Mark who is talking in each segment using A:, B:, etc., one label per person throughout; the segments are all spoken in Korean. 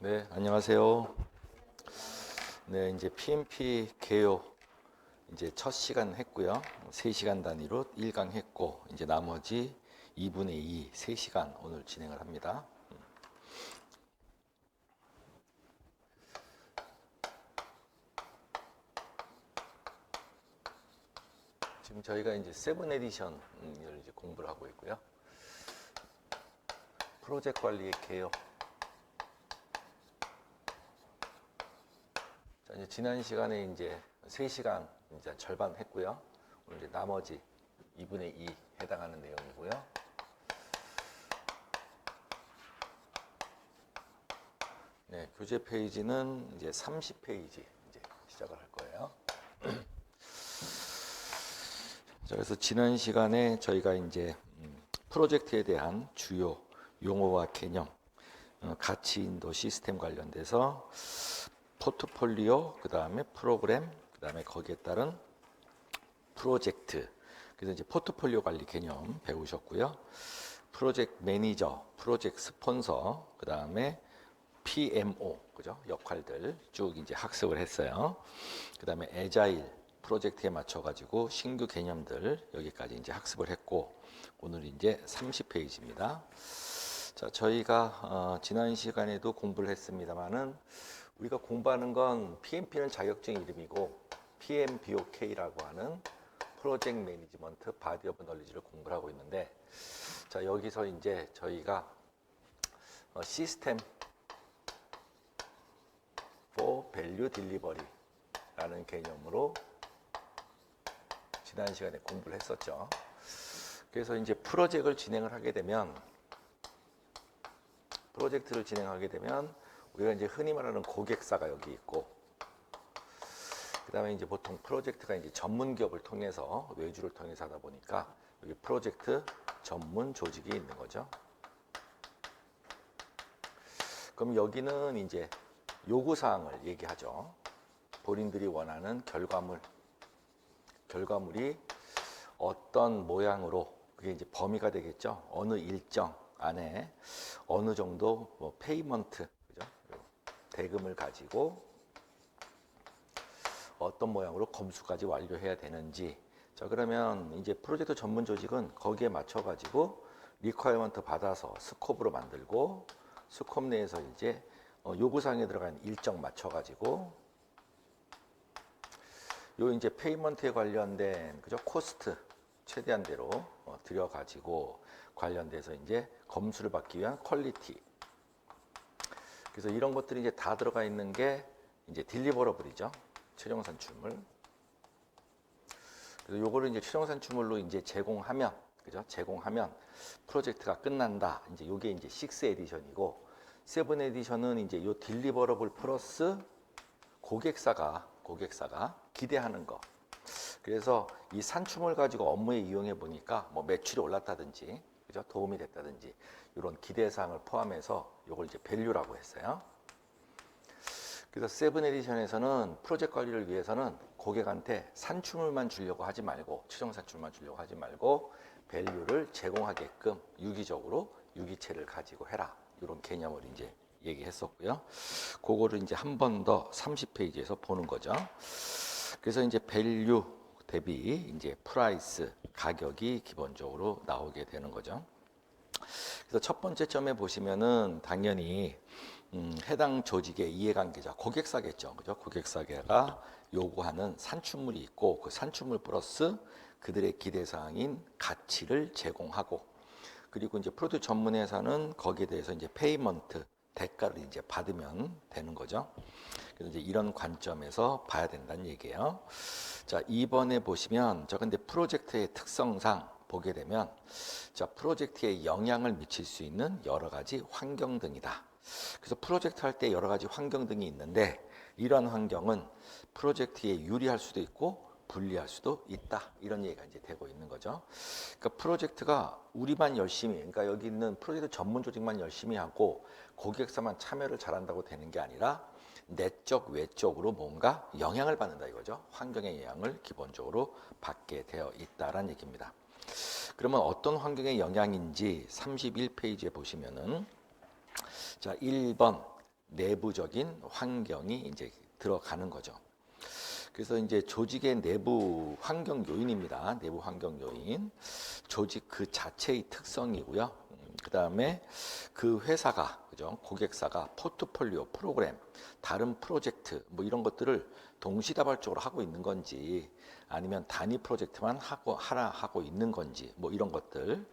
A: 네, 안녕하세요. 네, 이제 PMP 개요 이제 첫 시간 했고요. 3시간 단위로 1강 했고 이제 나머지 2분의 2, 3시간 오늘 진행을 합니다. 지금 저희가 이제 7 에디션을 이제 공부를 하고 있고요. 프로젝트 관리의 개요. 자, 이제 지난 시간에 이제 3시간 이제 절반 했고요. 오늘 이제 나머지 2분의 2 해당하는 내용이고요. 네, 교재 페이지는 이제 30페이지 이제 시작을 할 거예요. 자, 그래서 지난 시간에 저희가 이제 프로젝트에 대한 주요 용어와 개념, 가치 인도 시스템 관련돼서 포트폴리오, 그 다음에 프로그램, 그 다음에 거기에 따른 프로젝트. 그래서 이제 포트폴리오 관리 개념 배우셨고요. 프로젝트 매니저, 프로젝트 스폰서, 그 다음에 PMO, 그죠? 역할들 쭉 이제 학습을 했어요. 그 다음에 애자일 프로젝트에 맞춰가지고 신규 개념들 여기까지 이제 학습을 했고, 오늘 이제 30페이지입니다. 자, 저희가 지난 시간에도 공부를 했습니다만은 우리가 공부하는 건 PMP는 자격증 이름이고 PMBOK라고 하는 프로젝트 매니지먼트 바디 오브 널리지를 공부를 하고 있는데, 자, 여기서 이제 저희가 시스템 for value delivery 라는 개념으로 지난 시간에 공부를 했었죠. 그래서 이제 프로젝트를 진행을 하게 되면 우리가 이제 흔히 말하는 고객사가 여기 있고, 그 다음에 이제 보통 프로젝트가 이제 전문 기업을 통해서 외주를 통해서 하다 보니까 여기 프로젝트 전문 조직이 있는 거죠. 그럼 여기는 이제 요구사항을 얘기하죠. 본인들이 원하는 결과물이 어떤 모양으로, 그게 이제 범위가 되겠죠. 어느 일정 안에 어느 정도 뭐 페이먼트, 그죠? 대금을 가지고 어떤 모양으로 검수까지 완료해야 되는지. 자, 그러면 이제 프로젝트 전문 조직은 거기에 맞춰 가지고 리퀘어먼트 받아서 스코프로 만들고, 스코프 내에서 이제 요구사항에 들어간 일정 맞춰 가지고 요 이제 페이먼트에 관련된, 그죠? 코스트 최대한대로 들여 가지고 관련돼서 이제 검수를 받기 위한 퀄리티. 그래서 이런 것들이 이제 다 들어가 있는 게 이제 딜리버러블이죠. 최종 산출물. 그래서 요거를 이제 최종 산출물로 이제 제공하면, 그죠? 제공하면 프로젝트가 끝난다. 이제 요게 이제 6 에디션이고, 7 에디션은 이제 요 딜리버러블 플러스 고객사가 기대하는 거. 그래서 이 산출물 가지고 업무에 이용해 보니까 뭐 매출이 올랐다든지, 그죠? 도움이 됐다든지 이런 기대 사항을 포함해서 요걸 이제 밸류라고 했어요. 그래서 7 에디션에서는 프로젝트 관리를 위해서는 고객한테 산출물만 주려고 하지 말고, 최종 산출만 주려고 하지 말고 밸류를 제공하게끔 유기적으로 유기체를 가지고 해라. 이런 개념을 이제 얘기했었고요. 그거를 이제 한 번 더 30페이지에서 보는 거죠. 그래서 이제 밸류 대비 이제 프라이스, 가격이 기본적으로 나오게 되는 거죠. 그래서 첫 번째 점에 보시면은 당연히 해당 조직의 이해관계자, 고객사겠죠. 그죠? 고객사가 요구하는 산출물이 있고, 그 산출물 플러스 그들의 기대사항인 가치를 제공하고, 그리고 이제 프로젝트 전문 회사는 거기에 대해서 이제 페이먼트, 대가를 이제 받으면 되는 거죠. 그래서 이제 이런 관점에서 봐야 된다는 얘기예요. 자, 2번에 보시면, 저 근데 프로젝트의 특성상 보게 되면, 자, 프로젝트에 영향을 미칠 수 있는 여러 가지 환경 등이다. 그래서 프로젝트 할 때 여러 가지 환경 등이 있는데, 이러한 환경은 프로젝트에 유리할 수도 있고 불리할 수도 있다. 이런 얘기가 이제 되고 있는 거죠. 그러니까 프로젝트가 우리만 열심히, 그러니까 여기 있는 프로젝트 전문 조직만 열심히 하고 고객사만 참여를 잘한다고 되는 게 아니라 내적, 외적으로 뭔가 영향을 받는다 이거죠. 환경의 영향을 기본적으로 받게 되어 있다라는 얘기입니다. 그러면 어떤 환경의 영향인지 31페이지에 보시면은, 자, 1번 내부적인 환경이 이제 들어가는 거죠. 그래서 이제 조직의 내부 환경 요인입니다. 내부 환경 요인. 조직 그 자체의 특성이고요. 그다음에 그 회사가 그죠? 고객사가 포트폴리오 프로그램, 다른 프로젝트 뭐 이런 것들을 동시다발적으로 하고 있는 건지 아니면 단위 프로젝트만 하고 있는 건지 뭐 이런 것들.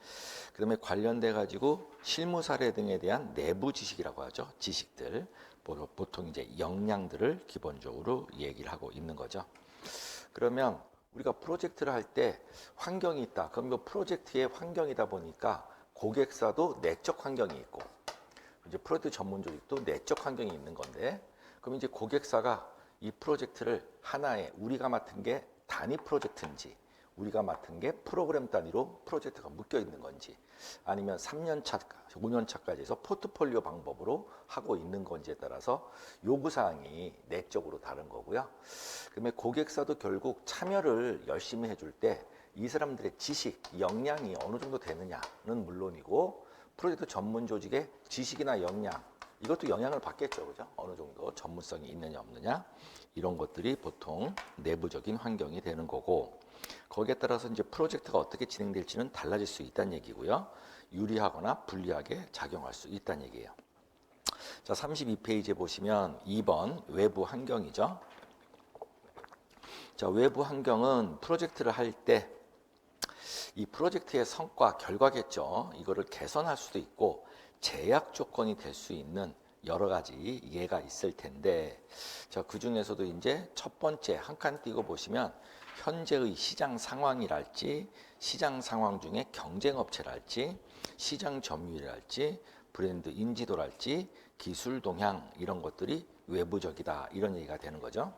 A: 그다음에 관련돼 가지고 실무 사례 등에 대한 내부 지식이라고 하죠. 지식들. 보통 이제 역량들을 기본적으로 얘기를 하고 있는 거죠. 그러면 우리가 프로젝트를 할 때 환경이 있다. 그럼 이 프로젝트의 환경이다 보니까 고객사도 내적 환경이 있고 이제 프로젝트 전문 조직도 내적 환경이 있는 건데 그럼 이제 고객사가 이 프로젝트를 하나의 우리가 맡은 게 단위 프로젝트인지 우리가 맡은 게 프로그램 단위로 프로젝트가 묶여 있는 건지 아니면 3년 차, 5년 차까지 해서 포트폴리오 방법으로 하고 있는 건지에 따라서 요구사항이 내적으로 다른 거고요. 그다음에 고객사도 결국 참여를 열심히 해줄 때 이 사람들의 지식, 역량이 어느 정도 되느냐는 물론이고 프로젝트 전문 조직의 지식이나 역량 이것도 영향을 받겠죠. 그죠? 어느 정도 전문성이 있느냐 없느냐 이런 것들이 보통 내부적인 환경이 되는 거고 거기에 따라서 이제 프로젝트가 어떻게 진행될지는 달라질 수 있다는 얘기고요. 유리하거나 불리하게 작용할 수 있다는 얘기예요. 자, 32페이지에 보시면 2번 외부 환경이죠. 자, 외부 환경은 프로젝트를 할 때 이 프로젝트의 성과, 결과겠죠. 이거를 개선할 수도 있고 제약 조건이 될 수 있는 여러 가지 예가 있을 텐데 자, 그 중에서도 이제 첫 번째 한 칸 띄고 보시면 현재의 시장 상황이랄지 시장 상황 중에 경쟁 업체랄지 시장 점유율이랄지 브랜드 인지도랄지 기술 동향 이런 것들이 외부적이다 이런 얘기가 되는 거죠.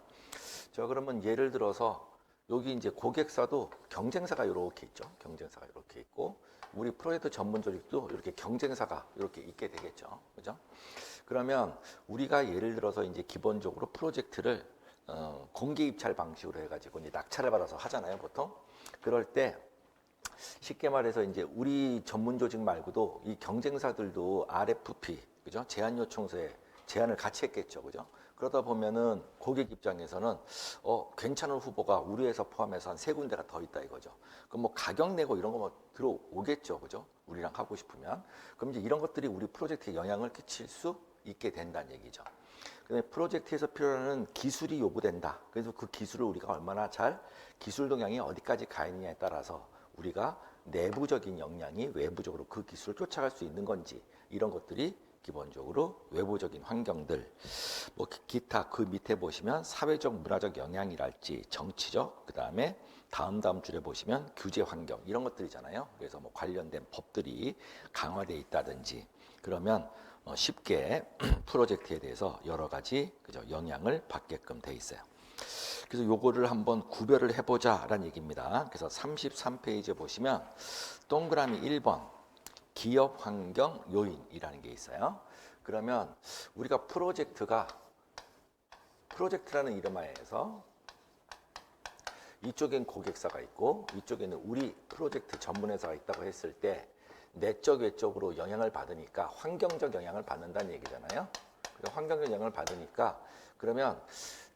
A: 자, 그러면 예를 들어서 여기 이제 고객사도 경쟁사가 이렇게 있죠. 경쟁사가 이렇게 있고 우리 프로젝트 전문 조직도 이렇게 경쟁사가 이렇게 있게 되겠죠. 그죠? 그러면 우리가 예를 들어서 이제 기본적으로 프로젝트를 공개 입찰 방식으로 해가지고 이제 낙찰을 받아서 하잖아요, 보통. 그럴 때 쉽게 말해서 이제 우리 전문 조직 말고도 이 경쟁사들도 RFP, 그죠? 제안 요청서에 제안을 같이 했겠죠, 그죠? 그러다 보면은 고객 입장에서는 괜찮은 후보가 우리 회사 포함해서 한 3군데가 더 있다 이거죠. 그럼 뭐 가격 내고 이런 거 뭐 들어오겠죠, 그죠? 우리랑 하고 싶으면. 그럼 이제 이런 것들이 우리 프로젝트에 영향을 끼칠 수 있게 된다는 얘기죠. 근데 프로젝트에서 필요한 기술이 요구된다. 그래서 그 기술을 우리가 얼마나 잘 기술 동향이 어디까지 가 있느냐에 따라서 우리가 내부적인 역량이 외부적으로 그 기술을 쫓아갈 수 있는 건지 이런 것들이 기본적으로 외부적인 환경들 뭐 기타 그 밑에 보시면 사회적 문화적 영향이랄지 정치적 그다음에 다음 줄에 보시면 규제 환경 이런 것들이잖아요. 그래서 뭐 관련된 법들이 강화되어 있다든지 그러면 쉽게 프로젝트에 대해서 여러 가지 그죠 영향을 받게끔 돼 있어요. 그래서 요거를 한번 구별을 해보자라는 얘기입니다. 그래서 33페이지에 보시면 동그라미 1번 기업 환경 요인이라는 게 있어요. 그러면 우리가 프로젝트라는 이름 하에서 이쪽엔 고객사가 있고 이쪽에는 우리 프로젝트 전문 회사가 있다고 했을 때 내적 외적으로 영향을 받으니까 환경적 영향을 받는다는 얘기잖아요. 환경적 영향을 받으니까 그러면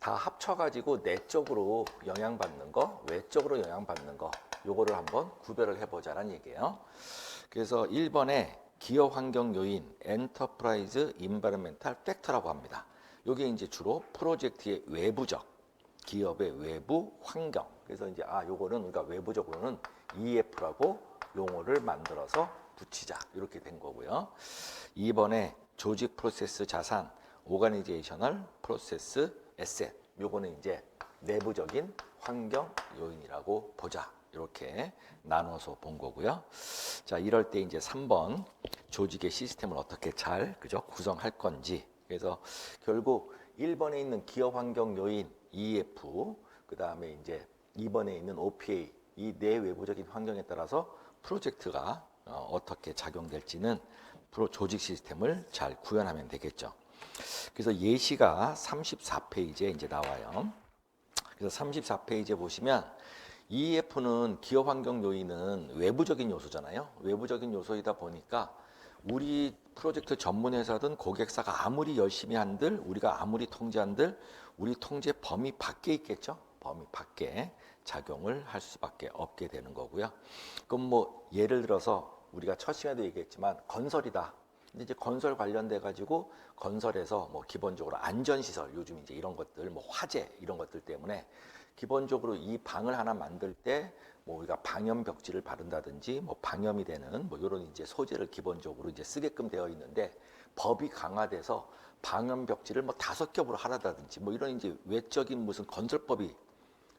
A: 다 합쳐가지고 내적으로 영향받는 거, 외적으로 영향받는 거 요거를 한번 구별을 해보자라는 얘기예요. 그래서 1번에 기업 환경 요인, 엔터프라이즈 인바이러멘탈 팩터라고 합니다. 이게 이제 주로 프로젝트의 외부적, 기업의 외부 환경. 그래서 이제 요거는 우리가 외부적으로는 EF라고 용어를 만들어서 붙이자 이렇게 된 거고요. 2번에 조직 프로세스 자산, 오가니제이셔널 프로세스 에셋. 요거는 이제 내부적인 환경 요인이라고 보자. 이렇게 나눠서 본 거고요. 자, 이럴 때 이제 3번 조직의 시스템을 어떻게 잘 그죠? 구성할 건지. 그래서 결국 1번에 있는 기업 환경 요인 EF, 그다음에 이제 2번에 있는 OPA 이 네 외부적인 환경에 따라서 프로젝트가 어떻게 작용될지는 조직 시스템을 잘 구현하면 되겠죠. 그래서 예시가 34페이지에 이제 나와요. 그래서 34페이지에 보시면 EF는 기업 환경 요인은 외부적인 요소잖아요. 외부적인 요소이다 보니까 우리 프로젝트 전문 회사든 고객사가 아무리 열심히 한들 우리가 아무리 통제한들 우리 통제 범위 밖에 있겠죠. 범위 밖에 작용을 할 수밖에 없게 되는 거고요. 그럼 뭐 예를 들어서 우리가 첫 시간에도 얘기했지만 건설이다. 근데 이제 건설 관련돼 가지고 건설에서 뭐 기본적으로 안전시설 요즘 이제 이런 것들 뭐 화재 이런 것들 때문에 기본적으로 이 방을 하나 만들 때 뭐 우리가 방염 벽지를 바른다든지 뭐 방염이 되는 뭐 이런 이제 소재를 기본적으로 이제 쓰게끔 되어 있는데 법이 강화돼서 방염 벽지를 뭐 5겹으로 하라든지 뭐 이런 이제 외적인 무슨 건설법이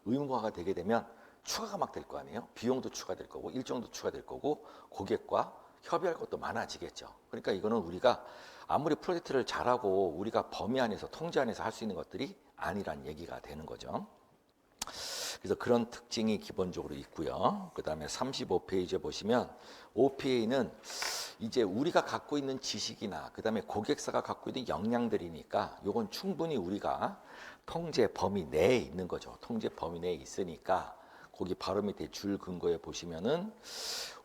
A: 의무화가 되게 되면 추가가 막 될 거 아니에요. 비용도 추가될 거고 일정도 추가될 거고 고객과 협의할 것도 많아지겠죠. 그러니까 이거는 우리가 아무리 프로젝트를 잘하고 우리가 범위 안에서 통제 안에서 할 수 있는 것들이 아니란 얘기가 되는 거죠. 그래서 그런 특징이 기본적으로 있고요. 그 다음에 35페이지에 보시면 OPA는 이제 우리가 갖고 있는 지식이나 그 다음에 고객사가 갖고 있는 역량들이니까 이건 충분히 우리가 통제 범위 내에 있는 거죠. 통제 범위 내에 있으니까 거기 바로 밑에 줄 근거에 보시면은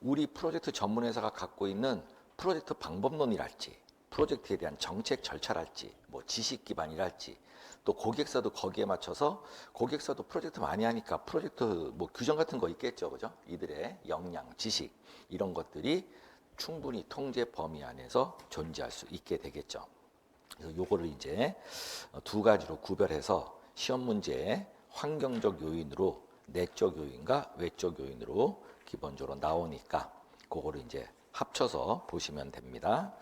A: 우리 프로젝트 전문 회사가 갖고 있는 프로젝트 방법론이랄지 프로젝트에 대한 정책 절차랄지 뭐 지식 기반이랄지 또 고객사도 거기에 맞춰서 고객사도 프로젝트 많이 하니까 프로젝트 뭐 규정 같은 거 있겠죠. 그죠? 이들의 역량, 지식 이런 것들이 충분히 통제 범위 안에서 존재할 수 있게 되겠죠. 그래서 요거를 이제 두 가지로 구별해서 시험 문제에 환경적 요인으로 내적 요인과 외적 요인으로 기본적으로 나오니까 그거를 이제 합쳐서 보시면 됩니다.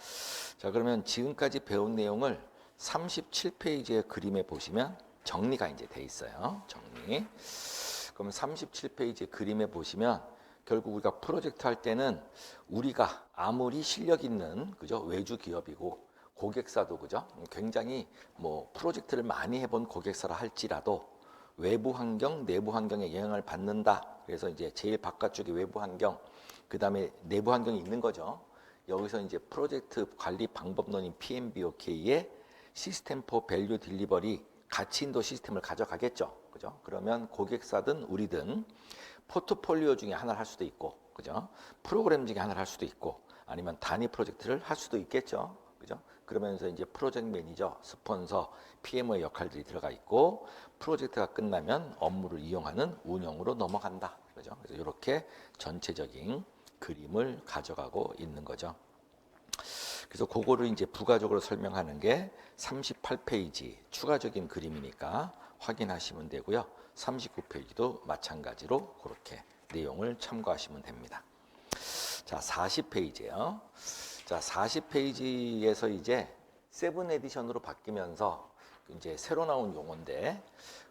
A: 자, 그러면 지금까지 배운 내용을 37페이지의 그림에 보시면 정리가 이제 돼 있어요. 정리. 그럼 37페이지 그림에 보시면 결국 우리가 프로젝트 할 때는 우리가 아무리 실력 있는 그죠 외주 기업이고 고객사도 그죠 굉장히 뭐 프로젝트를 많이 해본 고객사라 할지라도 외부 환경, 내부 환경에 영향을 받는다. 그래서 이제 제일 바깥쪽에 외부 환경, 그 다음에 내부 환경이 있는 거죠. 여기서 이제 프로젝트 관리 방법론인 PMBOK의 시스템 포 밸류 딜리버리 가치 인도 시스템을 가져가겠죠. 그죠? 그러면 고객사든 우리든 포트폴리오 중에 하나를 할 수도 있고, 그죠? 프로그램 중에 하나를 할 수도 있고, 아니면 단위 프로젝트를 할 수도 있겠죠. 그죠? 그러면서 이제 프로젝트 매니저, 스폰서, PMO의 역할들이 들어가 있고, 프로젝트가 끝나면 업무를 이용하는 운영으로 넘어간다. 그죠? 그래서 이렇게 전체적인 그림을 가져가고 있는 거죠. 그래서 그거를 이제 부가적으로 설명하는 게 38페이지 추가적인 그림이니까 확인하시면 되고요. 39페이지도 마찬가지로 그렇게 내용을 참고하시면 됩니다. 자, 40페이지요. 자, 40페이지에서 이제 세븐 에디션으로 바뀌면서 이제 새로 나온 용어인데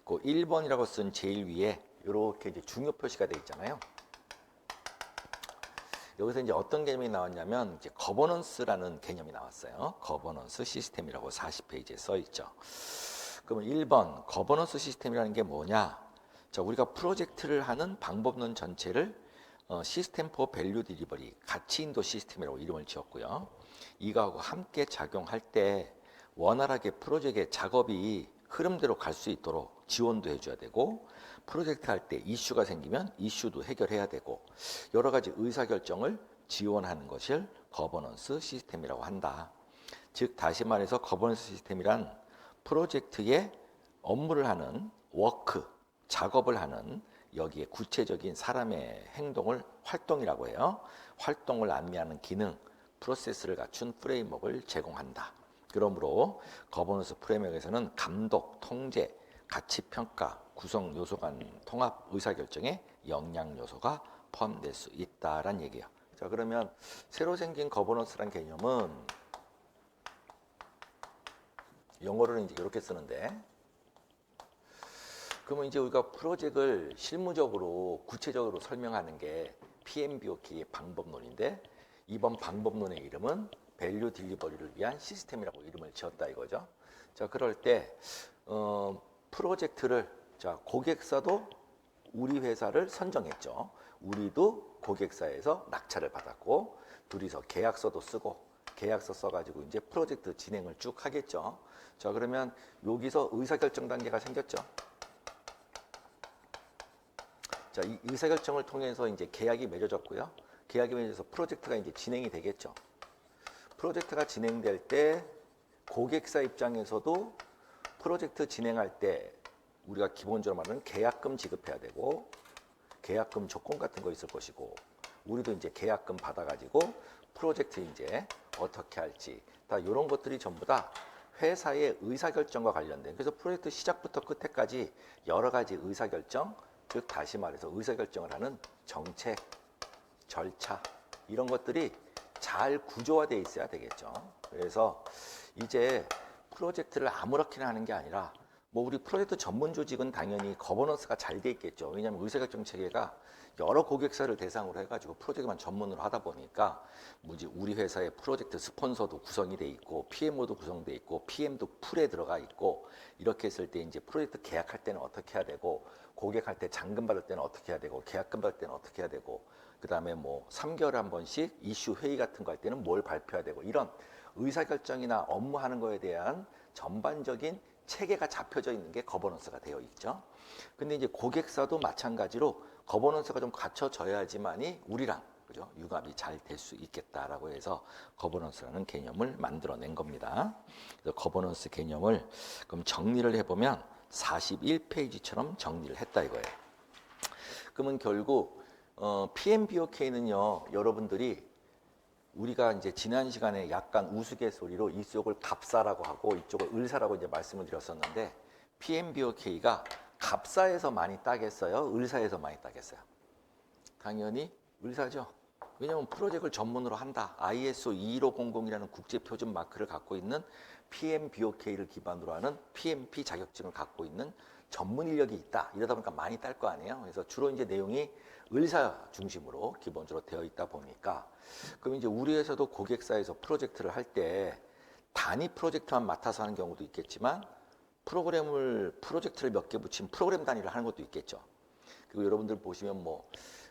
A: 그 1번이라고 쓴 제일 위에 이렇게 이제 중요 표시가 되어 있잖아요. 여기서 이제 어떤 개념이 나왔냐면 이제 거버넌스라는 개념이 나왔어요. 거버넌스 시스템이라고 40페이지에 써 있죠. 그러면 1번 거버넌스 시스템이라는 게 뭐냐? 자, 우리가 프로젝트를 하는 방법론 전체를 시스템 포 밸류 딜리버리 가치 인도 시스템이라고 이름을 지었고요. 이거하고 함께 작용할 때 원활하게 프로젝트의 작업이 흐름대로 갈 수 있도록 지원도 해줘야 되고 프로젝트 할 때 이슈가 생기면 이슈도 해결해야 되고 여러 가지 의사결정을 지원하는 것을 거버넌스 시스템이라고 한다. 즉 다시 말해서 거버넌스 시스템이란 프로젝트의 업무를 하는 워크, 작업을 하는 여기에 구체적인 사람의 행동을 활동이라고 해요. 활동을 안내하는 기능, 프로세스를 갖춘 프레임워크를 제공한다. 그러므로 거버넌스 프레임워크에서는 감독, 통제, 가치 평가, 구성 요소 간 통합 의사결정에 역량 요소가 포함될 수 있다란 얘기예요. 자, 그러면 새로 생긴 거버넌스란 개념은 영어로는 이제 이렇게 쓰는데 그러면 이제 우리가 프로젝트를 실무적으로 구체적으로 설명하는 게 PMBOK의 방법론인데 이번 방법론의 이름은 밸류 딜리버리를 위한 시스템이라고 이름을 지었다 이거죠. 자, 그럴 때 프로젝트를 자, 고객사도 우리 회사를 선정했죠. 우리도 고객사에서 낙찰을 받았고 둘이서 계약서도 쓰고 계약서 써가지고 이제 프로젝트 진행을 쭉 하겠죠. 자, 그러면 여기서 의사결정 단계가 생겼죠. 자, 이 의사결정을 통해서 이제 계약이 맺어졌고요. 계약이 맺어서 프로젝트가 이제 진행이 되겠죠. 프로젝트가 진행될 때 고객사 입장에서도 프로젝트 진행할 때 우리가 기본적으로 말하는 계약금 지급해야 되고 계약금 조건 같은 거 있을 것이고 우리도 이제 계약금 받아가지고 프로젝트 이제 어떻게 할지 다 이런 것들이 전부 다 회사의 의사결정과 관련된 그래서 프로젝트 시작부터 끝에까지 여러 가지 의사결정 즉 다시 말해서 의사결정을 하는 정책, 절차 이런 것들이 잘 구조화되어 있어야 되겠죠. 그래서 이제 프로젝트를 아무렇게나 하는 게 아니라 뭐 우리 프로젝트 전문 조직은 당연히 거버넌스가 잘 돼 있겠죠. 왜냐하면 의사결정 체계가 여러 고객사를 대상으로 해가지고 프로젝트만 전문으로 하다 보니까 뭐지 우리 회사의 프로젝트 스폰서도 구성이 돼 있고 PMO도 구성돼 있고 PM도 풀에 들어가 있고 이렇게 했을 때 이제 프로젝트 계약할 때는 어떻게 해야 되고 고객할 때 잔금 받을 때는 어떻게 해야 되고 계약금 받을 때는 어떻게 해야 되고 그 다음에 뭐 3개월에 한 번씩 이슈 회의 같은 거 할 때는 뭘 발표해야 되고 이런 의사결정이나 업무하는 거에 대한 전반적인 체계가 잡혀져 있는 게 거버넌스가 되어 있죠. 근데 이제 고객사도 마찬가지로 거버넌스가 좀 갖춰져야지만이 우리랑 그죠? 융합이 잘 될 수 있겠다라고 해서 거버넌스라는 개념을 만들어낸 겁니다. 그래서 거버넌스 개념을 그럼 정리를 해보면 41페이지처럼 정리를 했다 이거예요. 그러면 결국 PMBOK는요 여러분들이 우리가 이제 지난 시간에 약간 우스갯소리로 이쪽을 갑사라고 하고 이쪽을 을사라고 이제 말씀을 드렸었는데 PMBOK가 갑사에서 많이 따겠어요? 을사에서 많이 따겠어요? 당연히 을사죠. 왜냐하면 프로젝트를 전문으로 한다. ISO 21500이라는 국제표준 마크를 갖고 있는 PMBOK를 기반으로 하는 PMP 자격증을 갖고 있는 전문 인력이 있다. 이러다 보니까 많이 딸 거 아니에요. 그래서 주로 이제 내용이 을사 중심으로 기본적으로 되어 있다 보니까 그럼 이제 우리 회사도 고객사에서 프로젝트를 할 때 단위 프로젝트만 맡아서 하는 경우도 있겠지만 프로젝트를 몇 개 붙인 프로그램 단위를 하는 것도 있겠죠. 그리고 여러분들 보시면 뭐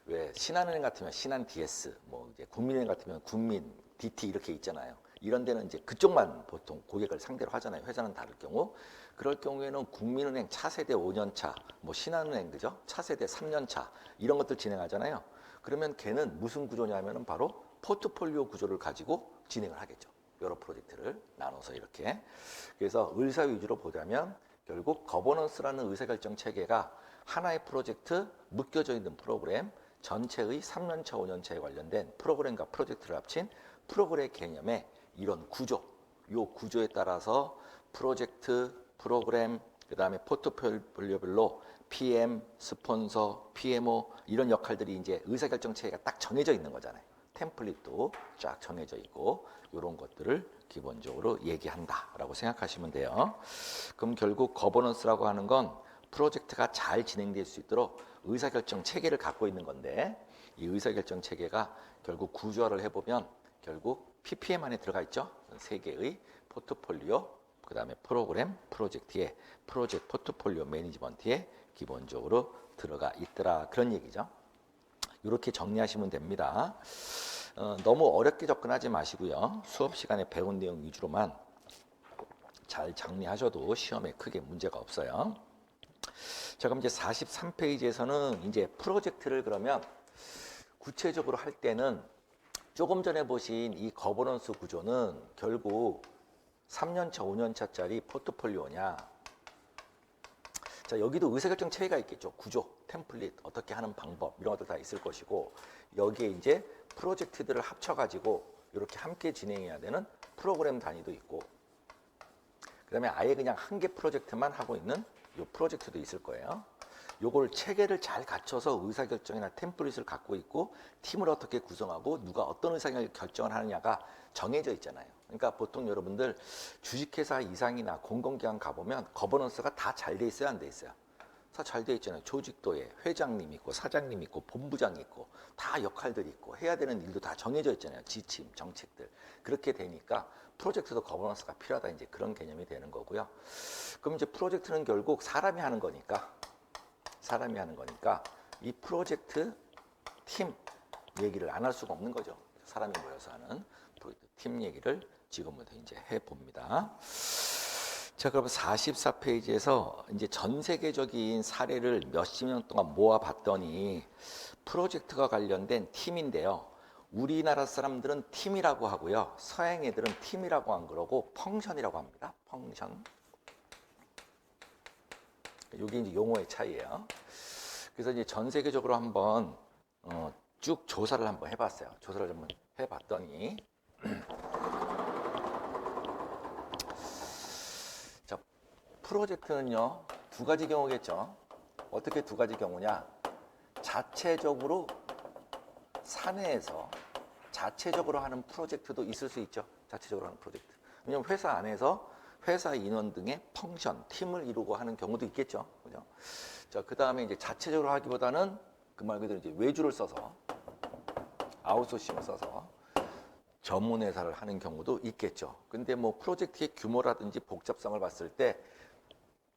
A: 왜 신한은행 같으면 신한 DS, 뭐 이제 국민은행 같으면 국민 DT 이렇게 있잖아요. 이런 데는 이제 그쪽만 보통 고객을 상대로 하잖아요. 회사는 다를 경우. 그럴 경우에는 국민은행 차세대 5년 차, 뭐 신한은행 그죠? 차세대 3년 차 이런 것들 진행하잖아요. 그러면 걔는 무슨 구조냐면은 바로 포트폴리오 구조를 가지고 진행을 하겠죠. 여러 프로젝트를 나눠서 이렇게. 그래서 을사 위주로 보자면 결국 거버넌스라는 의사결정 체계가 하나의 프로젝트, 묶여져 있는 프로그램, 전체의 3년차, 5년차에 관련된 프로그램과 프로젝트를 합친 프로그램 개념의 이런 구조, 이 구조에 따라서 프로젝트, 프로그램, 그 다음에 포트폴리오별로 PM, 스폰서, PMO 이런 역할들이 이제 의사결정 체계가 딱 정해져 있는 거잖아요. 템플릿도 쫙 정해져 있고 이런 것들을 기본적으로 얘기한다라고 생각하시면 돼요. 그럼 결국 거버넌스라고 하는 건 프로젝트가 잘 진행될 수 있도록 의사결정 체계를 갖고 있는 건데 이 의사결정 체계가 결국 구조화를 해보면 결국 PPM 안에 들어가 있죠. 세 개의 포트폴리오, 그 다음에 프로그램, 프로젝트에 프로젝트 포트폴리오 매니지먼트에 기본적으로 들어가 있더라 그런 얘기죠. 이렇게 정리하시면 됩니다. 너무 어렵게 접근하지 마시고요. 수업 시간에 배운 내용 위주로만 잘 정리하셔도 시험에 크게 문제가 없어요. 자, 그럼 이제 43페이지에서는 이제 프로젝트를 그러면 구체적으로 할 때는 조금 전에 보신 이 거버넌스 구조는 결국 3년차, 5년차짜리 포트폴리오냐. 자, 여기도 의사결정 체계가 있겠죠. 구조, 템플릿, 어떻게 하는 방법 이런 것들 다 있을 것이고 여기에 이제 프로젝트들을 합쳐가지고 이렇게 함께 진행해야 되는 프로그램 단위도 있고 그 다음에 아예 그냥 한 개 프로젝트만 하고 있는 이 프로젝트도 있을 거예요. 요걸 체계를 잘 갖춰서 의사결정이나 템플릿을 갖고 있고 팀을 어떻게 구성하고 누가 어떤 의사결정을 하느냐가 정해져 있잖아요. 그러니까 보통 여러분들 주식회사 이상이나 공공기관 가보면 거버넌스가 다 잘 돼 있어요, 안 돼 있어요? 다 잘 돼 있잖아요. 조직도에 회장님 있고 사장님 있고 본부장 있고 다 역할들이 있고 해야 되는 일도 다 정해져 있잖아요. 지침, 정책들. 그렇게 되니까 프로젝트도 거버넌스가 필요하다 이제 그런 개념이 되는 거고요. 그럼 이제 프로젝트는 결국 사람이 하는 거니까 이 프로젝트 팀 얘기를 안 할 수가 없는 거죠. 사람이 모여서 하는 프로젝트 팀 얘기를 지금부터 이제 해봅니다. 자, 그럼 44페이지에서 이제 전 세계적인 사례를 몇십 년 동안 모아봤더니 프로젝트가 관련된 팀인데요. 우리나라 사람들은 팀이라고 하고요. 서양 애들은 팀이라고 안 그러고 펑션이라고 합니다. 펑션. 이게 이제 용어의 차이예요. 그래서 이제 전 세계적으로 한번 쭉 조사를 한번 해봤어요. 조사를 한번 해봤더니 자, 프로젝트는요 두 가지 경우겠죠. 어떻게 두 가지 경우냐? 자체적으로 사내에서 자체적으로 하는 프로젝트도 있을 수 있죠. 자체적으로 하는 프로젝트. 왜냐하면 회사 안에서 회사 인원 등의 펑션, 팀을 이루고 하는 경우도 있겠죠. 그죠? 자, 그 다음에 이제 자체적으로 하기보다는 그 말 그대로 이제 외주를 써서 아웃소싱을 써서 전문 회사를 하는 경우도 있겠죠. 근데 뭐 프로젝트의 규모라든지 복잡성을 봤을 때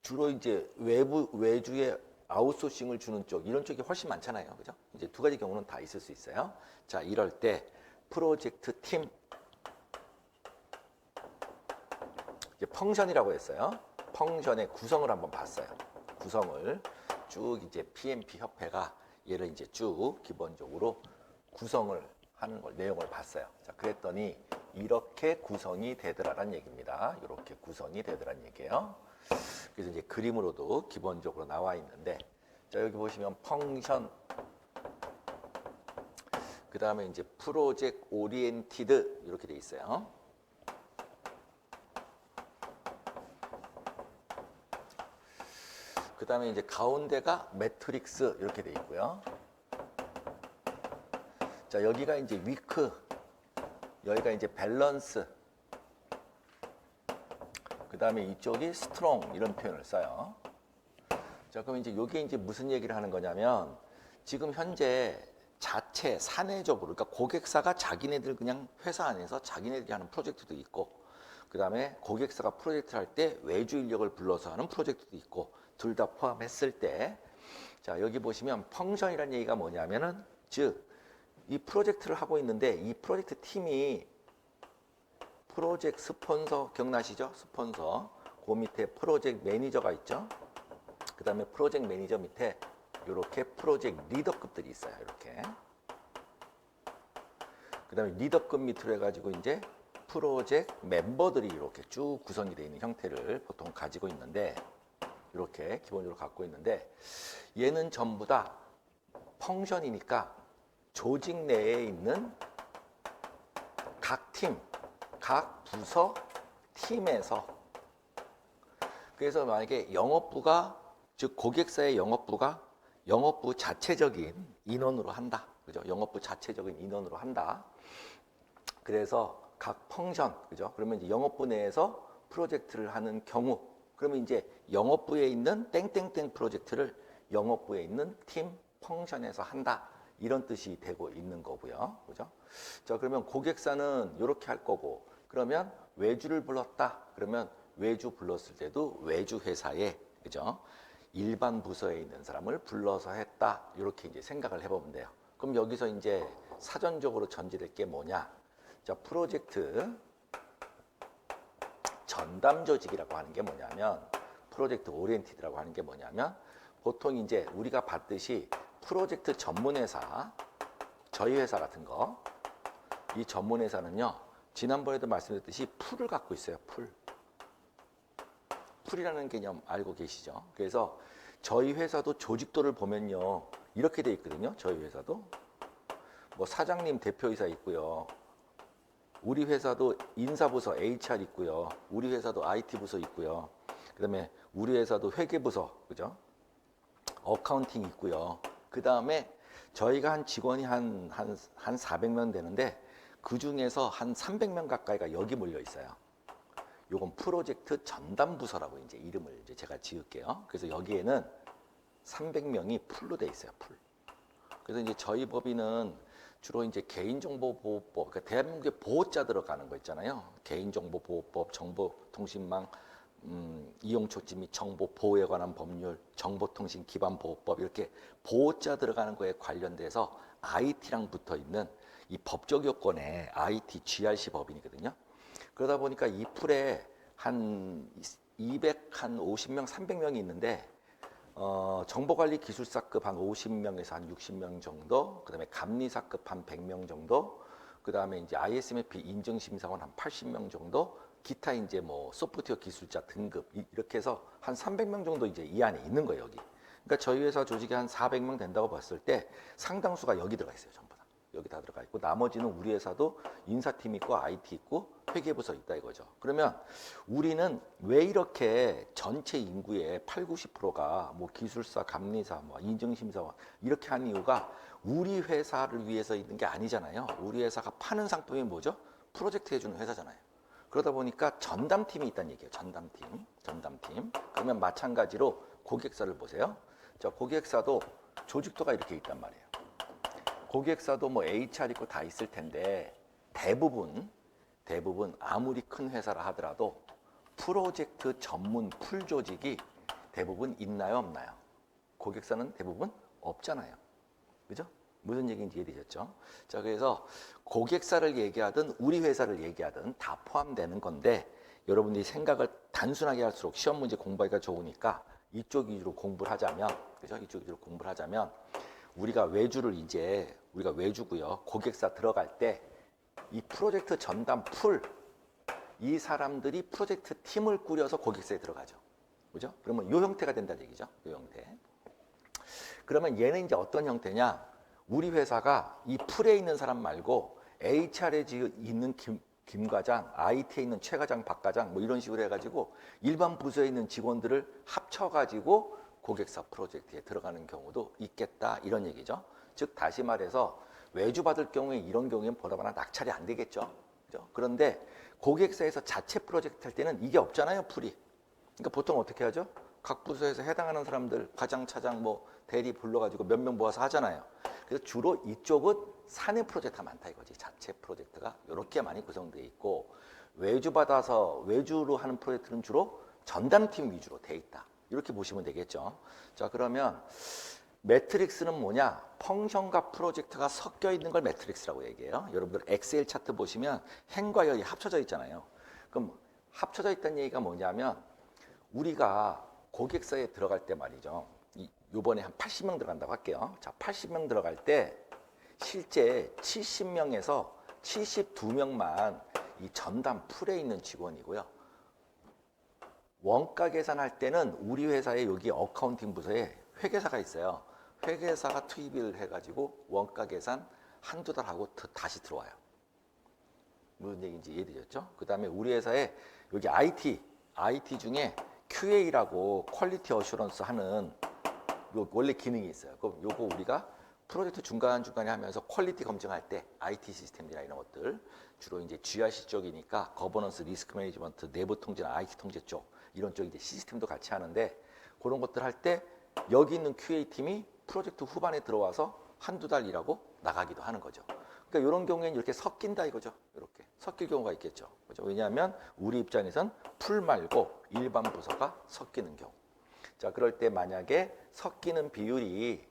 A: 주로 이제 외주에 아웃소싱을 주는 쪽, 이런 쪽이 훨씬 많잖아요. 그죠? 이제 두 가지 경우는 다 있을 수 있어요. 자, 이럴 때 프로젝트 팀, 이제 펑션이라고 했어요. 펑션의 구성을 한번 봤어요. 구성을 쭉 이제 PMP 협회가 얘를 이제 쭉 기본적으로 구성을 하는 걸, 내용을 봤어요. 자, 그랬더니 이렇게 구성이 되더라는 얘기입니다. 이렇게 구성이 되더라는 얘기예요. 그래서 이제 그림으로도 기본적으로 나와 있는데, 자, 여기 보시면 펑션, 그 다음에 이제 프로젝트 오리엔티드 이렇게 돼 있어요. 그 다음에 이제 가운데가 매트릭스 이렇게 돼 있고요. 자, 여기가 이제 위크, 여기가 이제 밸런스, 그 다음에 이쪽이 스트롱, 이런 표현을 써요. 자, 그럼 이제 이게 이제 무슨 얘기를 하는 거냐면, 지금 현재 자체 사내적으로, 그러니까 고객사가 자기네들 그냥 회사 안에서 자기네들이 하는 프로젝트도 있고, 그 다음에 고객사가 프로젝트를 할 때 외주 인력을 불러서 하는 프로젝트도 있고, 둘 다 포함했을 때, 자, 여기 보시면 펑션이라는 얘기가 뭐냐면은, 즉, 이 프로젝트를 하고 있는데 이 프로젝트 팀이 프로젝트 스폰서 기억나시죠? 스폰서. 그 밑에 프로젝트 매니저가 있죠. 그 다음에 프로젝트 매니저 밑에 이렇게 프로젝트 리더급들이 있어요. 이렇게. 그 다음에 리더급 밑으로 해가지고 이제 프로젝트 멤버들이 이렇게 쭉 구성이 되어 있는 형태를 보통 가지고 있는데, 이렇게 기본적으로 갖고 있는데, 얘는 전부 다 펑션이니까 조직 내에 있는 각 팀, 각 부서 팀에서, 그래서 만약에 영업부가, 즉 고객사의 영업부가 영업부 자체적인 인원으로 한다. 그죠? 영업부 자체적인 인원으로 한다. 그래서 각 펑션, 그죠? 그러면 이제 영업부 내에서 프로젝트를 하는 경우, 그러면 이제 영업부에 있는 땡땡땡 프로젝트를 영업부에 있는 팀 펑션에서 한다. 이런 뜻이 되고 있는 거고요. 그죠? 자, 그러면 고객사는 이렇게 할 거고, 그러면 외주를 불렀다. 그러면 외주 불렀을 때도 외주 회사에, 그죠? 일반 부서에 있는 사람을 불러서 했다. 이렇게 이제 생각을 해보면 돼요. 그럼 여기서 이제 사전적으로 전제될 게 뭐냐? 자, 프로젝트 전담 조직이라고 하는 게 뭐냐면, 프로젝트 오리엔티드라고 하는 게 뭐냐면, 보통 이제 우리가 봤듯이 프로젝트 전문회사, 저희 회사 같은 거, 이 전문회사는요, 지난번에도 말씀드렸듯이 풀을 갖고 있어요. 풀이라는 개념 알고 계시죠? 그래서 저희 회사도 조직도를 보면요, 이렇게 돼 있거든요. 저희 회사도 뭐 사장님 대표이사 있고요, 우리 회사도 인사부서 HR 있고요, 우리 회사도 IT 부서 있고요, 그다음에 우리 회사도 회계부서, 그죠? 어카운팅 있고요. 그 다음에 저희가 한 직원이 한 400명 되는데, 그 중에서 한 300명 가까이가 여기 몰려 있어요. 요건 프로젝트 전담 부서라고 이제 이름을 이제 제가 지을게요. 그래서 여기에는 300명이 풀로 돼 있어요. 풀. 그래서 이제 저희 법인은 주로 이제 개인정보보호법, 그러니까 대한민국의 보호자 들어가는 거 있잖아요. 개인정보보호법, 정보통신망 이용촉지 및 정보 보호에 관한 법률, 정보통신 기반 보호법, 이렇게 보호자 들어가는 거에 관련돼서 IT랑 붙어 있는 이 법적 요건에 IT GRC 법인이거든요. 그러다 보니까 이 풀에 한 250명, 300명이 있는데, 정보관리 기술사급 한 50명에서 한 60명 정도, 그다음에 감리사급 한 100명 정도, 그다음에 이제 ISMP 인증심사원 한 80명 정도, 기타 이제 뭐 소프트웨어 기술자 등급 이렇게 해서 한 300명 정도 이제 이 안에 있는 거예요, 여기. 그러니까 저희 회사 조직이 한 400명 된다고 봤을 때 상당수가 여기 들어가 있어요, 전부 다. 여기 다 들어가 있고 나머지는 우리 회사도 인사팀 있고 IT 있고 회계부서 있다 이거죠. 그러면 우리는 왜 이렇게 전체 인구의 8, 90%가 뭐 기술사, 감리사, 뭐 인증심사원 이렇게 한 이유가 우리 회사를 위해서 있는 게 아니잖아요. 우리 회사가 파는 상품이 뭐죠? 프로젝트 해주는 회사잖아요. 그러다 보니까 전담팀이 있다는 얘기예요. 전담팀. 그러면 마찬가지로 고객사를 보세요. 저 고객사도 조직도가 이렇게 있단 말이에요. 고객사도 뭐 HR 있고 다 있을 텐데 대부분 아무리 큰 회사라 하더라도 프로젝트 전문 풀 조직이 대부분 있나요, 없나요? 고객사는 대부분 없잖아요. 그죠? 무슨 얘기인지 이해되셨죠? 자, 그래서 고객사를 얘기하든 우리 회사를 얘기하든 다 포함되는 건데 여러분들이 생각을 단순하게 할수록 시험 문제 공부하기가 좋으니까 이쪽 위주로 공부를 하자면, 그죠? 이쪽 위주로 공부를 하자면 우리가 외주고요. 고객사 들어갈 때 이 프로젝트 전담 풀, 이 사람들이 프로젝트 팀을 꾸려서 고객사에 들어가죠. 그죠? 그러면 이 형태가 된다는 얘기죠. 이 형태. 그러면 얘는 이제 어떤 형태냐? 우리 회사가 이 풀에 있는 사람 말고 HR에 있는 김 과장, IT에 있는 최 과장, 박 과장 뭐 이런 식으로 해가지고 일반 부서에 있는 직원들을 합쳐가지고 고객사 프로젝트에 들어가는 경우도 있겠다 이런 얘기죠. 즉 다시 말해서 외주 받을 경우에 이런 경우에는 보다보나 낙찰이 안 되겠죠. 그죠? 그런데 고객사에서 자체 프로젝트 할 때는 이게 없잖아요, 풀이. 그러니까 보통 어떻게 하죠? 각 부서에서 해당하는 사람들 과장, 차장, 뭐 대리 불러가지고 몇 명 모아서 하잖아요. 그래서 주로 이쪽은 사내 프로젝트가 많다 이거지. 자체 프로젝트가 이렇게 많이 구성되어 있고 외주 받아서 외주로 하는 프로젝트는 주로 전담팀 위주로 돼 있다. 이렇게 보시면 되겠죠. 자, 그러면 매트릭스는 뭐냐? 펑션과 프로젝트가 섞여 있는 걸 매트릭스라고 얘기해요. 여러분들 엑셀 차트 보시면 행과 열이 합쳐져 있잖아요. 그럼 합쳐져 있다는 얘기가 뭐냐면 우리가 고객사에 들어갈 때 말이죠. 요번에 한 80명 들어간다고 할게요. 자, 80명 들어갈 때 실제 70명에서 72명만 이 전담 풀에 있는 직원이고요. 원가 계산할 때는 우리 회사에 여기 어카운팅 부서에 회계사가 있어요. 회계사가 투입을 해가지고 원가 계산 한두 달 하고 다시 들어와요. 무슨 얘기인지 이해되셨죠? 그 다음에 우리 회사에 여기 IT 중에 QA라고 퀄리티 어슈런스 하는 원래 기능이 있어요. 그럼 요거 우리가 프로젝트 중간중간에 하면서 퀄리티 검증할 때 IT 시스템이나 이런 것들 주로 이제 GRC 쪽이니까 거버넌스, 리스크 매니지먼트, 내부 통제나 IT 통제 쪽 이런 쪽 이제 시스템도 같이 하는데 그런 것들 할 때 여기 있는 QA팀이 프로젝트 후반에 들어와서 한두 달 일하고 나가기도 하는 거죠. 그러니까 이런 경우에는 이렇게 섞인다 이거죠. 이렇게 섞일 경우가 있겠죠. 그렇죠? 왜냐하면 우리 입장에선 풀 말고 일반 부서가 섞이는 경우. 자, 그럴 때 만약에 섞이는 비율이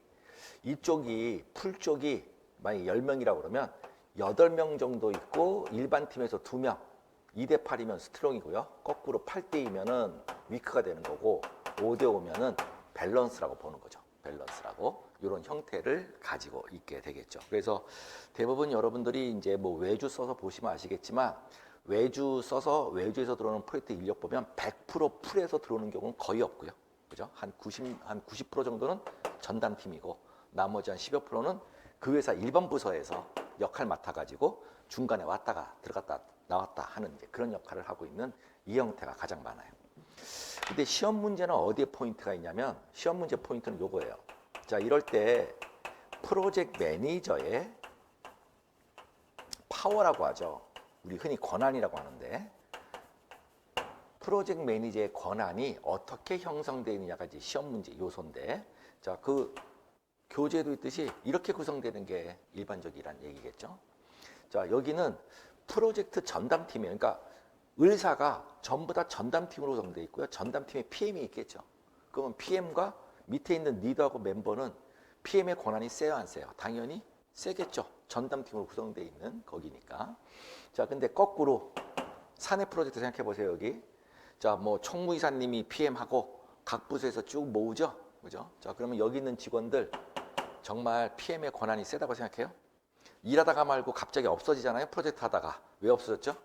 A: 이쪽이 풀 쪽이 만약 10명이라고 그러면 8명 정도 있고 일반 팀에서 2명 2대 8이면 스트롱이고요. 거꾸로 8대 2면은 위크가 되는 거고 5대 5면은 밸런스라고 보는 거죠. 밸런스라고 이런 형태를 가지고 있게 되겠죠. 그래서 대부분 여러분들이 이제 뭐 외주 써서 보시면 아시겠지만 외주 써서 외주에서 들어오는 프로젝트 인력 보면 100% 풀에서 들어오는 경우는 거의 없고요. 그죠? 한 90% 정도는 전담팀이고 나머지 한 10여 프로는 그 회사 일반 부서에서 역할 맡아가지고 중간에 왔다가 들어갔다 나왔다 하는 이제 그런 역할을 하고 있는 이 형태가 가장 많아요. 근데 시험 문제는 어디에 포인트가 있냐면 시험 문제 포인트는 요거예요. 자, 이럴 때 프로젝트 매니저의 파워라고 하죠. 우리 흔히 권한이라고 하는데 프로젝트 매니저의 권한이 어떻게 형성되어 있느냐가 이제 시험 문제 요소인데 자, 그 교재도 있듯이 이렇게 구성되는 게 일반적이란 얘기겠죠. 자, 여기는 프로젝트 전담팀이에요. 그러니까 의사가 전부 다 전담팀으로 구성되어 있고요. 전담팀에 PM이 있겠죠. 그러면 PM과 밑에 있는 리더하고 멤버는 PM의 권한이 세요, 안 세요? 당연히 세겠죠. 전담팀으로 구성되어 있는 거기니까. 자, 근데 거꾸로 사내 프로젝트 생각해 보세요, 여기. 자, 뭐 총무이사님이 PM하고 각 부서에서 쭉 모으죠. 그죠? 자, 그러면 여기 있는 직원들 정말 PM의 권한이 세다고 생각해요? 일하다가 말고 갑자기 없어지잖아요. 프로젝트 하다가. 왜 없어졌죠?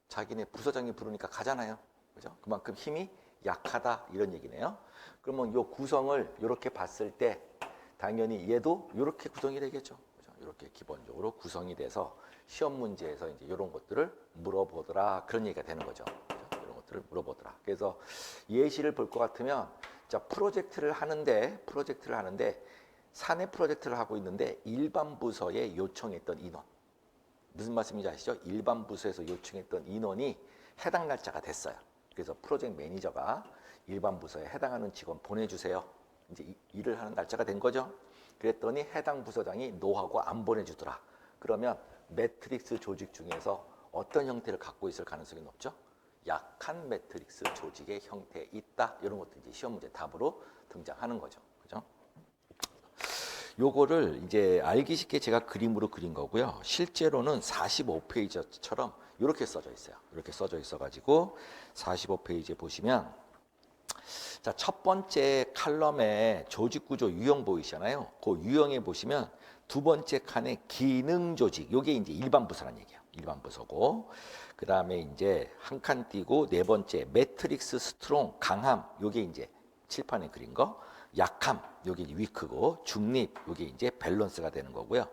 A: 자기네 부서장이 부르니까 가잖아요. 그죠? 그만큼 힘이 약하다 이런 얘기네요. 그러면 요 구성을 이렇게 봤을 때 당연히 얘도 이렇게 구성이 되겠죠. 그죠? 이렇게 기본적으로 구성이 돼서 시험 문제에서 이제 이런 것들을 물어보더라 그런 얘기가 되는 거죠. 그죠? 이런 것들을 물어보더라. 그래서 예시를 볼 것 같으면 자 프로젝트를 하는데 사내 프로젝트를 하고 있는데 일반 부서에 요청했던 인원 무슨 말씀인지 아시죠? 일반 부서에서 요청했던 인원이 해당 날짜가 됐어요. 그래서 프로젝트 매니저가 일반 부서에 해당하는 직원 보내주세요. 이제 일을 하는 날짜가 된 거죠. 그랬더니 해당 부서장이 노하고 안 보내주더라. 그러면 매트릭스 조직 중에서 어떤 형태를 갖고 있을 가능성이 높죠? 약한 매트릭스 조직의 형태에 있다. 이런 것도 이제 시험 문제 답으로 등장하는 거죠. 그죠? 요거를 이제 알기 쉽게 제가 그림으로 그린 거고요. 실제로는 45페이지처럼 이렇게 써져 있어요. 이렇게 써져 있어가지고 45페이지에 보시면 자, 첫 번째 칼럼에 조직구조 유형 보이시잖아요. 그 유형에 보시면 두 번째 칸에 기능 조직, 요게 이제 일반 부서란 얘기예요. 일반 부서고 그 다음에 이제 한 칸 띄고 네 번째 매트릭스 스트롱 강함, 요게 이제 칠판에 그린 거. 약함, 요게 위크고 중립, 요게 이제 밸런스가 되는 거고요.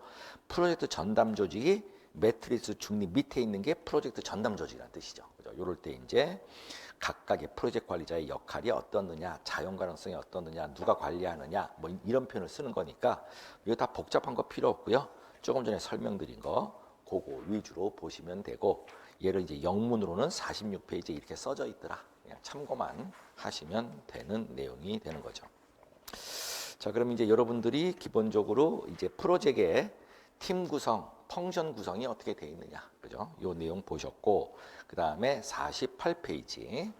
A: 프로젝트 전담 조직이 매트릭스 중립 밑에 있는 게 프로젝트 전담 조직이라는 뜻이죠. 그죠? 요럴 때 이제 각각의 프로젝트 관리자의 역할이 어떻느냐, 자연 가능성이 어떻느냐, 누가 관리하느냐, 뭐 이런 표현을 쓰는 거니까 이거 다 복잡한 거 필요 없고요. 조금 전에 설명드린 거 그거 위주로 보시면 되고 얘를 이제 영문으로는 46페이지에 이렇게 써져 있더라. 그냥 참고만 하시면 되는 내용이 되는 거죠. 자, 그럼 이제 여러분들이 기본적으로 이제 프로젝트의 팀 구성, 펑션 구성이 어떻게 되어 있느냐, 그죠? 요 내용 보셨고, 그 다음에 48페이지.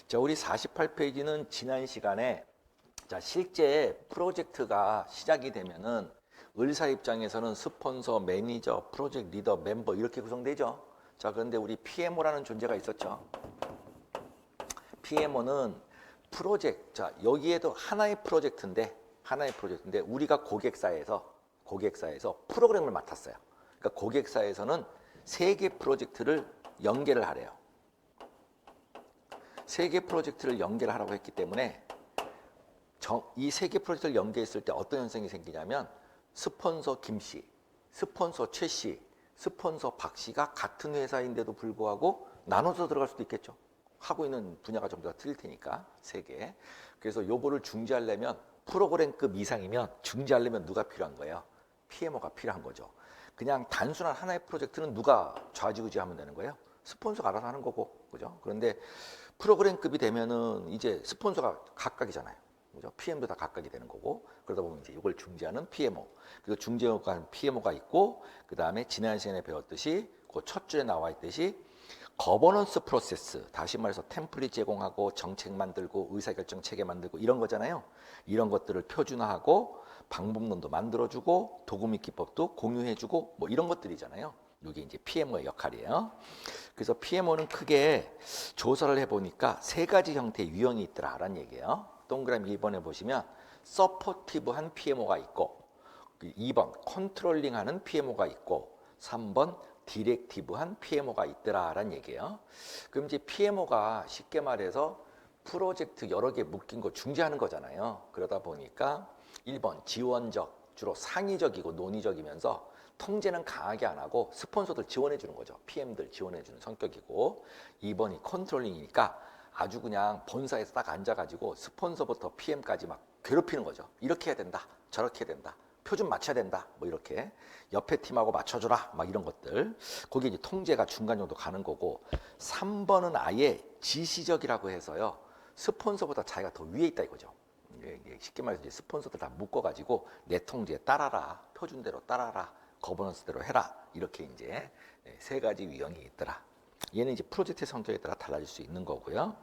A: 자, 우리 48페이지는 지난 시간에 자, 실제 프로젝트가 시작이 되면은 의사 입장에서는 스폰서, 매니저, 프로젝트 리더, 멤버 이렇게 구성되죠. 자, 그런데 우리 PMO라는 존재가 있었죠. PMO는 프로젝트, 자 여기에도 하나의 프로젝트인데 우리가 고객사에서 프로그램을 맡았어요. 그러니까 고객사에서는 3개 프로젝트를 연계를 하래요. 3개 프로젝트를 연결하라고 했기 때문에 이 3개 프로젝트를 연계했을 때 어떤 현상이 생기냐면 스폰서 김씨, 스폰서 최씨, 스폰서 박씨가 같은 회사인데도 불구하고 나눠서 들어갈 수도 있겠죠. 하고 있는 분야가 전부 다 틀릴 테니까 3개. 그래서 요거를 중지하려면 프로그램급 이상이면 중지하려면 누가 필요한 거예요? PMO가 필요한 거죠. 그냥 단순한 하나의 프로젝트는 누가 좌지우지하면 되는 거예요? 스폰서가 알아서 하는 거고, 그죠? 그런데 프로그램급이 되면은 이제 스폰서가 각각이잖아요. 그죠? PM도 다 각각이 되는 거고, 그러다 보면 이제 이걸 중지하는 PMO, 그리고 중지하는 PMO가 있고, 그 다음에 지난 시간에 배웠듯이 그 첫 줄에 나와 있듯이 거버넌스 프로세스, 다시 말해서 템플릿 제공하고 정책 만들고 의사결정 체계 만들고 이런 거잖아요. 이런 것들을 표준화하고 방법론도 만들어주고 도구 및 기법도 공유해주고 뭐 이런 것들이잖아요. 이게 이제 PMO의 역할이에요. 그래서 PMO는 크게 조사를 해보니까 3가지 형태의 유형이 있더라라는 얘기예요. 동그라미 2번에 보시면 서포티브한 PMO가 있고 2번 컨트롤링하는 PMO가 있고 3번 디렉티브한 PMO가 있더라라는 얘기예요. 그럼 이제 PMO가 쉽게 말해서 프로젝트 여러 개 묶인 거 중지하는 거잖아요. 그러다 보니까 1번 지원적, 주로 상의적이고 논의적이면서 통제는 강하게 안 하고 스폰서들 지원해 주는 거죠. PM들 지원해 주는 성격이고 2번이 컨트롤링이니까 아주 그냥 본사에서 딱 앉아가지고 스폰서부터 PM까지 막 괴롭히는 거죠. 이렇게 해야 된다, 저렇게 해야 된다. 표준 맞춰야 된다. 뭐 이렇게 옆에 팀하고 맞춰줘라. 막 이런 것들. 거기에 이제 통제가 중간 정도 가는 거고 3번은 아예 지시적이라고 해서요. 스폰서보다 자기가 더 위에 있다 이거죠. 쉽게 말해서 이제 스폰서들 다 묶어가지고 내 통제에 따라라. 표준대로 따라라. 거버넌스대로 해라. 이렇게 이제 3가지 유형이 있더라. 얘는 이제 프로젝트의 성격에 따라 달라질 수 있는 거고요.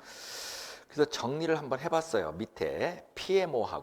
A: 그래서 정리를 한번 해봤어요. 밑에 PMO하고